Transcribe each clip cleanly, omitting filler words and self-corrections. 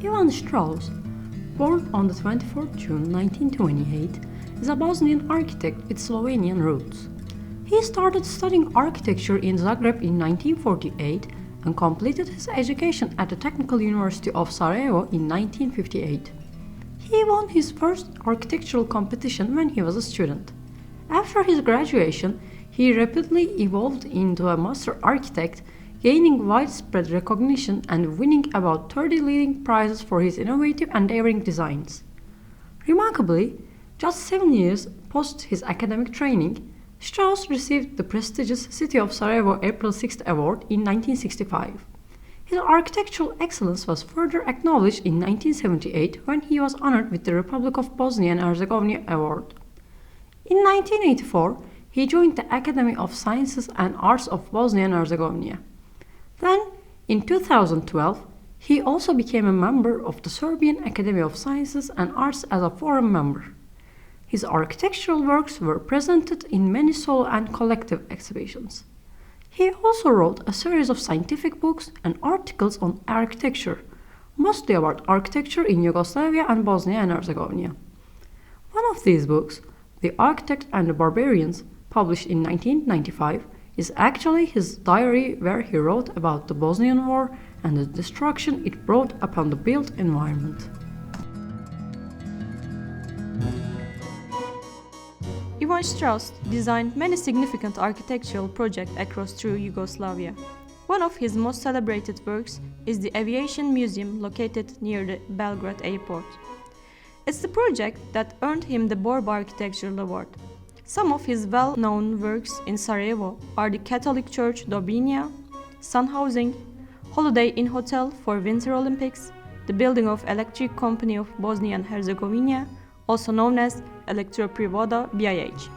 Ivan Straus, born on the 24th June 1928, is a Bosnian architect with Slovenian roots. He started studying architecture in Zagreb in 1948 and completed his education at the Technical University of Sarajevo in 1958. He won his first architectural competition when he was a student. After his graduation, he rapidly evolved into a master architect, gaining widespread recognition and winning about 30 leading prizes for his innovative and daring designs. Remarkably, just 7 years post his academic training, Straus received the prestigious City of Sarajevo April 6th Award in 1965. His architectural excellence was further acknowledged in 1978 when he was honored with the Republic of Bosnia and Herzegovina Award. In 1984, he joined the Academy of Sciences and Arts of Bosnia and Herzegovina. Then, in 2012, he also became a member of the Serbian Academy of Sciences and Arts as a foreign member. His architectural works were presented in many solo and collective exhibitions. He also wrote a series of scientific books and articles on architecture, mostly about architecture in Yugoslavia and Bosnia and Herzegovina. One of these books, The Architect and the Barbarians, published in 1995, is actually his diary where he wrote about the Bosnian War and the destruction it brought upon the built environment. Ivan Straus designed many significant architectural projects across through Yugoslavia. One of his most celebrated works is the Aviation Museum located near the Belgrade airport. It's the project that earned him the Borba Architectural Award. Some of his well-known works in Sarajevo are the Catholic Church Dobrinja, Sun Housing, Holiday Inn Hotel for Winter Olympics, the building of Electric Company of Bosnia and Herzegovina, also known as Elektroprivoda BIH.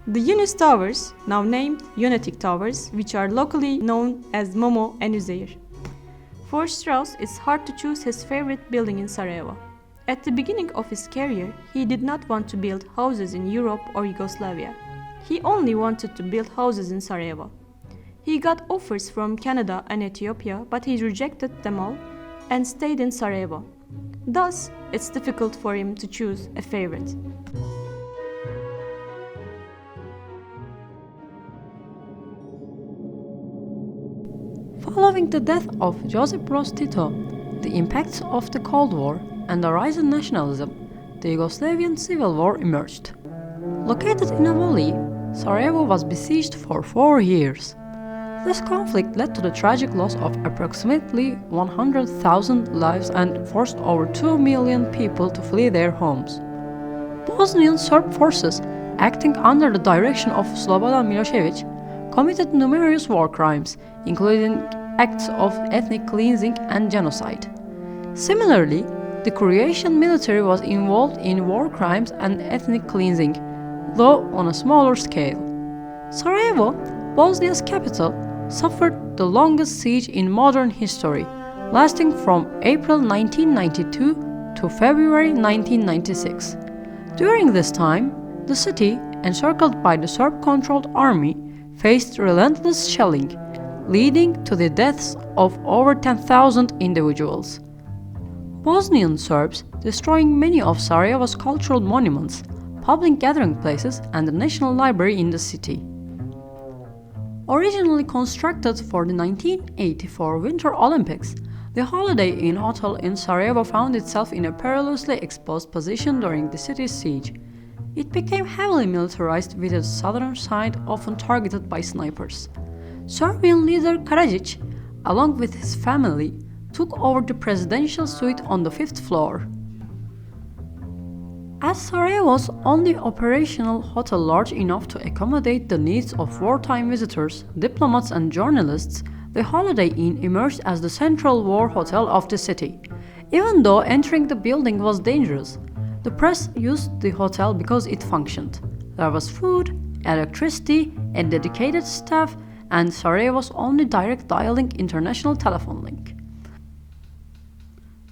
The Yunus Towers, now named Unitic Towers, which are locally known as Momo and Uzair. For Straus, it's hard to choose his favorite building in Sarajevo. At the beginning of his career, he did not want to build houses in Europe or Yugoslavia. He only wanted to build houses in Sarajevo. He got offers from Canada and Ethiopia, but he rejected them all and stayed in Sarajevo. Thus, it's difficult for him to choose a favorite. Following the death of Josip Broz Tito, the impacts of the Cold War, and the rise in nationalism, the Yugoslavian Civil War emerged. Located in a valley, Sarajevo was besieged for 4 years. This conflict led to the tragic loss of approximately 100,000 lives and forced over 2 million people to flee their homes. Bosnian Serb forces, acting under the direction of Slobodan Milosevic, committed numerous war crimes, including acts of ethnic cleansing and genocide. Similarly, the Croatian military was involved in war crimes and ethnic cleansing, though on a smaller scale. Sarajevo, Bosnia's capital, suffered the longest siege in modern history, lasting from April 1992 to February 1996. During this time, the city, encircled by the Serb-controlled army, faced relentless shelling, leading to the deaths of over 10,000 individuals. Bosnian Serbs destroying many of Sarajevo's cultural monuments, public gathering places, and the National Library in the city. Originally constructed for the 1984 Winter Olympics, the Holiday Inn Hotel in Sarajevo found itself in a perilously exposed position during the city's siege. It became heavily militarized with its southern side often targeted by snipers. Serbian leader Karadzic, along with his family, took over the presidential suite on the 5th floor. As Sarajevo's only operational hotel large enough to accommodate the needs of wartime visitors, diplomats and journalists, the Holiday Inn emerged as the central war hotel of the city. Even though entering the building was dangerous, the press used the hotel because it functioned. There was food, electricity, a dedicated staff, and Sarajevo's only direct dialing international telephone link.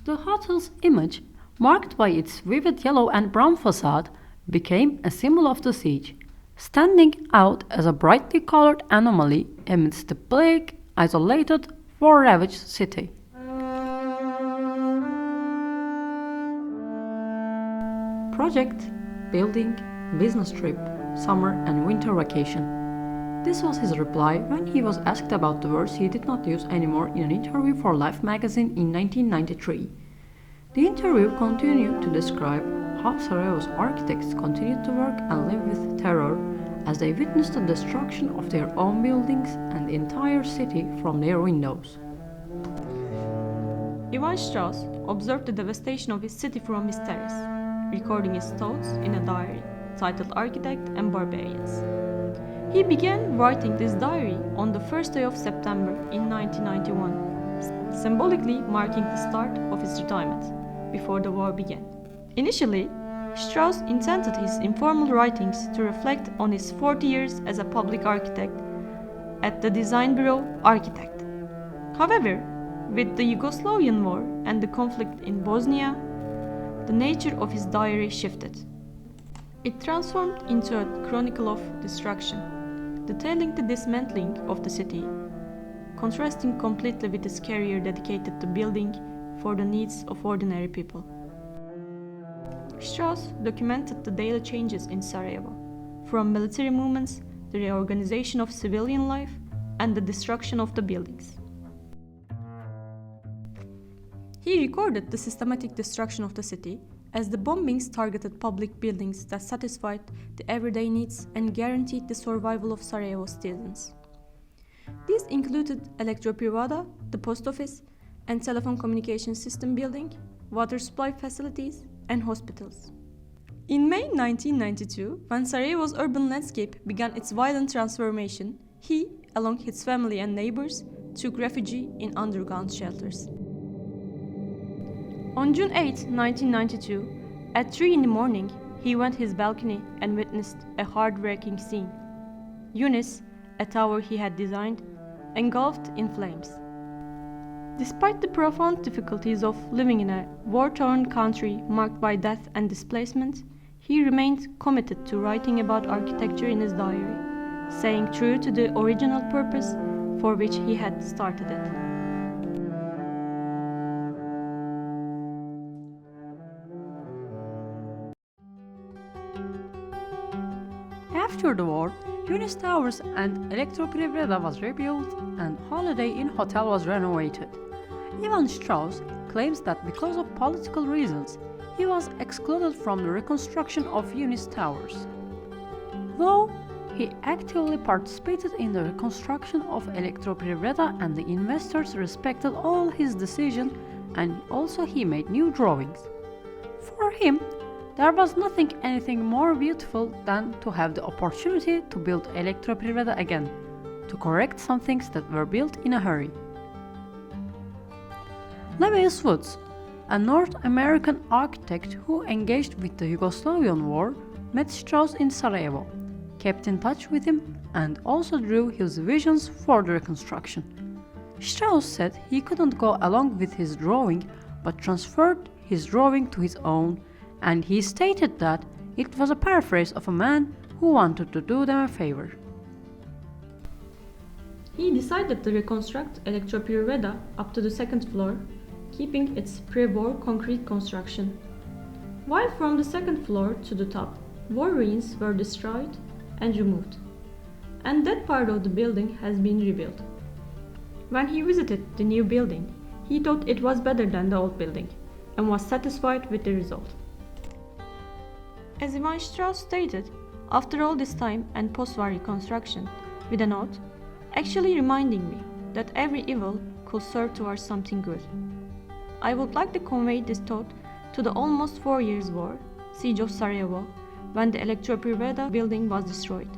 The hotel's image, marked by its vivid yellow and brown facade, became a symbol of the siege, standing out as a brightly colored anomaly amidst the bleak, isolated, war-ravaged city. project, building, business trip, summer and winter vacation. This was his reply when he was asked about the words he did not use anymore in an interview for Life magazine in 1993. The interview continued to describe how Sarajevo's architects continued to work and live with terror as they witnessed the destruction of their own buildings and the entire city from their windows. Ivan Straus observed the devastation of his city from his terrace, recording his thoughts in a diary titled Architect and Barbarians. He began writing this diary on the first day of September in 1991, symbolically marking the start of his retirement before the war began. Initially, Straus intended his informal writings to reflect on his 40 years as a public architect at the design bureau Architect. However, with the Yugoslavian War and the conflict in Bosnia, the nature of his diary shifted. It transformed into a chronicle of destruction, detailing the dismantling of the city, contrasting completely with his career dedicated to building for the needs of ordinary people. Straus documented the daily changes in Sarajevo, from military movements, the reorganization of civilian life, and the destruction of the buildings. He recorded the systematic destruction of the city as the bombings targeted public buildings that satisfied the everyday needs and guaranteed the survival of Sarajevo's citizens. These included Elektroprivreda, the post office, and telephone communication system building, water supply facilities, and hospitals. In May 1992, when Sarajevo's urban landscape began its violent transformation, he, along his family and neighbors, took refuge in underground shelters. On June 8, 1992, at 3 in the morning, he went to his balcony and witnessed a heart-wrenching scene. Yunus, a tower he had designed, engulfed in flames. Despite the profound difficulties of living in a war-torn country marked by death and displacement, he remained committed to writing about architecture in his diary, staying true to the original purpose for which he had started it. After the war, Yunus Towers and Elektroprivreda was rebuilt and Holiday Inn Hotel was renovated. Ivan Straus claims that because of political reasons, he was excluded from the reconstruction of Yunus Towers. Though he actively participated in the reconstruction of Elektroprivreda and the investors respected all his decisions and also he made new drawings. For him, there was anything more beautiful than to have the opportunity to build Elektroprivreda again, to correct some things that were built in a hurry. Rebirth, a North American architect who engaged with the Yugoslavian War, met Straus in Sarajevo, kept in touch with him, and also drew his visions for the reconstruction. Straus said he couldn't go along with his drawing, but transferred his drawing to his own, and he stated that it was a paraphrase of a man who wanted to do them a favor. He decided to reconstruct Elektroprivreda up to the second floor, keeping its pre-war concrete construction. While from the second floor to the top, war ruins were destroyed and removed, and that part of the building has been rebuilt. When he visited the new building, he thought it was better than the old building, and was satisfied with the result. As Ivan Straus stated, after all this time and post-war reconstruction, with a note, actually reminding me that every evil could serve towards something good. I would like to convey this thought to the almost 4 years war, siege of Sarajevo, when the Elektroprivreda building was destroyed.